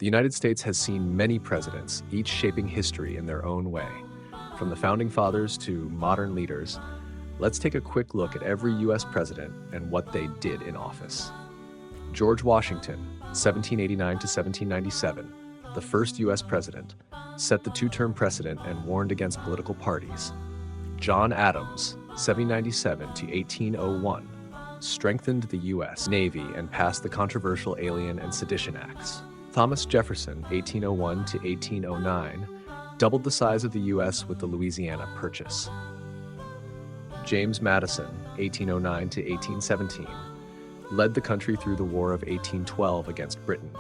The United States has seen many presidents, each shaping history in their own way. From the Founding Fathers to modern leaders, let's take a quick look at every U.S. president and what they did in office. George Washington, 1789 to 1797, the first U.S. president, set the two-term precedent and warned against political parties. John Adams, 1797 to 1801, strengthened the U.S. Navy and passed the controversial Alien and Sedition Acts. Thomas Jefferson, 1801 to 1809, doubled the size of the U.S. with the Louisiana Purchase. James Madison, 1809 to 1817, led the country through the War of 1812 against Britain.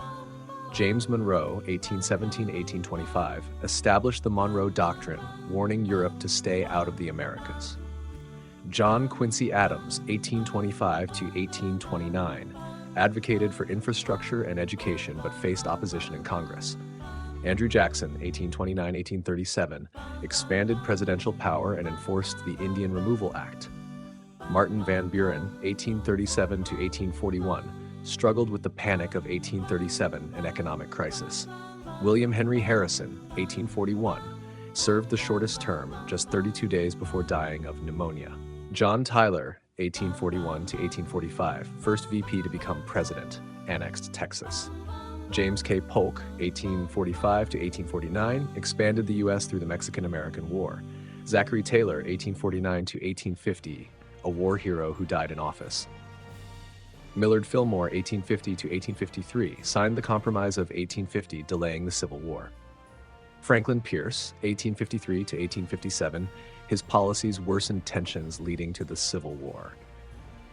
James Monroe, 1817-1825, established the Monroe Doctrine, warning Europe to stay out of the Americas. John Quincy Adams, 1825 to 1829, advocated for infrastructure and education but faced opposition in Congress. Andrew Jackson, 1829-1837, expanded presidential power and enforced the Indian Removal Act. Martin Van Buren, 1837 to 1841, struggled with the Panic of 1837, an economic crisis. William Henry Harrison, 1841, served the shortest term, just 32 days before dying of pneumonia. John Tyler, 1841 to 1845, first VP to become president, annexed Texas. James K. Polk, 1845 to 1849, expanded the U.S. through the Mexican-American War. Zachary Taylor, 1849 to 1850, a war hero who died in office. Millard Fillmore, 1850 to 1853, signed the Compromise of 1850, delaying the Civil War. Franklin Pierce, 1853 to 1857, his policies worsened tensions leading to the Civil War.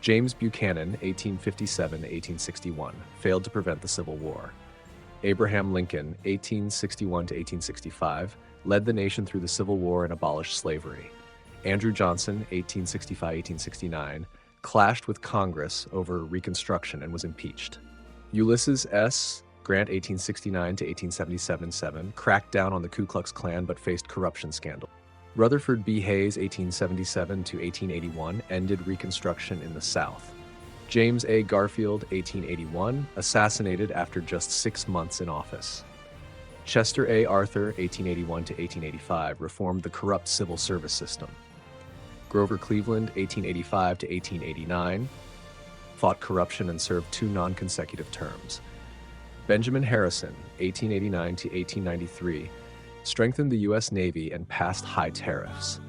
James Buchanan, 1857 to 1861, failed to prevent the Civil War. Abraham Lincoln, 1861 to 1865, led the nation through the Civil War and abolished slavery. Andrew Johnson, 1865-1869, clashed with Congress over Reconstruction and was impeached. Ulysses S. Grant, 1869 to 1877, cracked down on the Ku Klux Klan but faced corruption scandal. Rutherford B. Hayes, 1877 to 1881, ended Reconstruction in the South. James A. Garfield, 1881, assassinated after just 6 months in office. Chester A. Arthur, 1881 to 1885, reformed the corrupt civil service system. Grover Cleveland, 1885 to 1889, fought corruption and served 2 non-consecutive terms. Benjamin Harrison, 1889 to 1893, strengthened the U.S. Navy and passed high tariffs.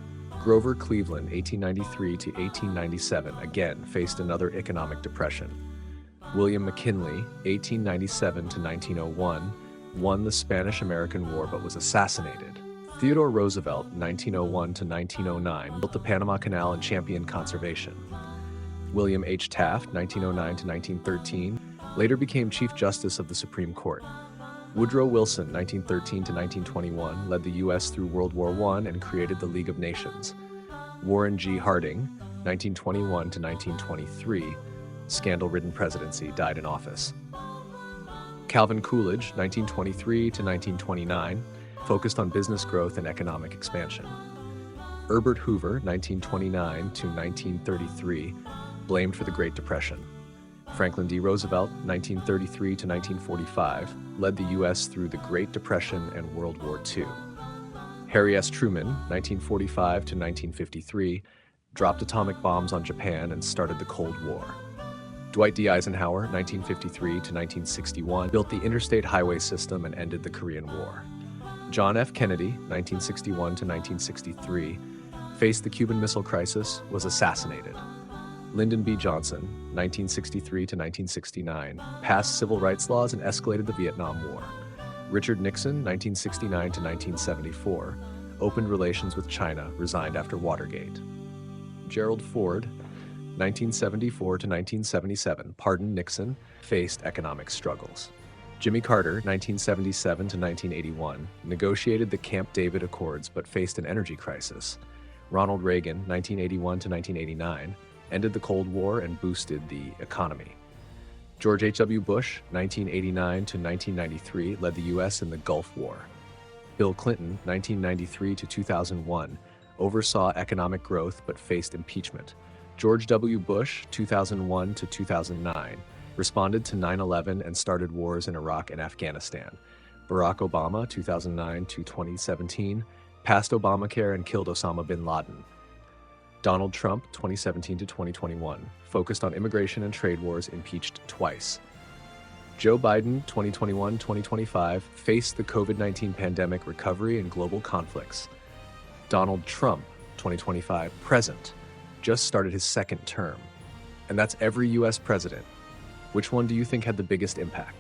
Grover Cleveland, 1893 to 1897, again faced another economic depression. William McKinley, 1897 to 1901, won the Spanish-American War but was assassinated. Theodore Roosevelt, 1901 to 1909, built the Panama Canal and championed conservation. William H. Taft, 1909 to 1913, later became Chief Justice of the Supreme Court. Woodrow Wilson, 1913 to 1921, led the U.S. through World War I and created the League of Nations. Warren G. Harding, 1921 to 1923, scandal-ridden presidency, died in office. Calvin Coolidge, 1923 to 1929, focused on business growth and economic expansion. Herbert Hoover, 1929 to 1933, blamed for the Great Depression. Franklin D. Roosevelt, 1933 to 1945, led the U.S. through the Great Depression and World War II. Harry S. Truman, 1945 to 1953, dropped atomic bombs on Japan and started the Cold War. Dwight D. Eisenhower, 1953 to 1961, built the interstate highway system and ended the Korean War. John F. Kennedy, 1961 to 1963, faced the Cuban Missile Crisis, was assassinated. Lyndon B. Johnson, 1963 to 1969, passed civil rights laws and escalated the Vietnam War. Richard Nixon, 1969 to 1974, opened relations with China, resigned after Watergate. Gerald Ford, 1974 to 1977, pardoned Nixon, faced economic struggles. Jimmy Carter, 1977 to 1981, negotiated the Camp David Accords but faced an energy crisis. Ronald Reagan, 1981 to 1989, ended the Cold War and boosted the economy. George H.W. Bush, 1989 to 1993, led the U.S. in the Gulf War. Bill Clinton, 1993 to 2001, oversaw economic growth but faced impeachment. George W. Bush, 2001 to 2009, Responded to 9/11 and started wars in Iraq and Afghanistan. Barack Obama, 2009 to 2017, passed Obamacare and killed Osama bin Laden. Donald Trump, 2017 to 2021, focused on immigration and trade wars, impeached twice. Joe Biden, 2021-2025, faced the COVID-19 pandemic, recovery, and global conflicts. Donald Trump, 2025, present, just started his second term. And that's every U.S. president. Which one do you think had the biggest impact?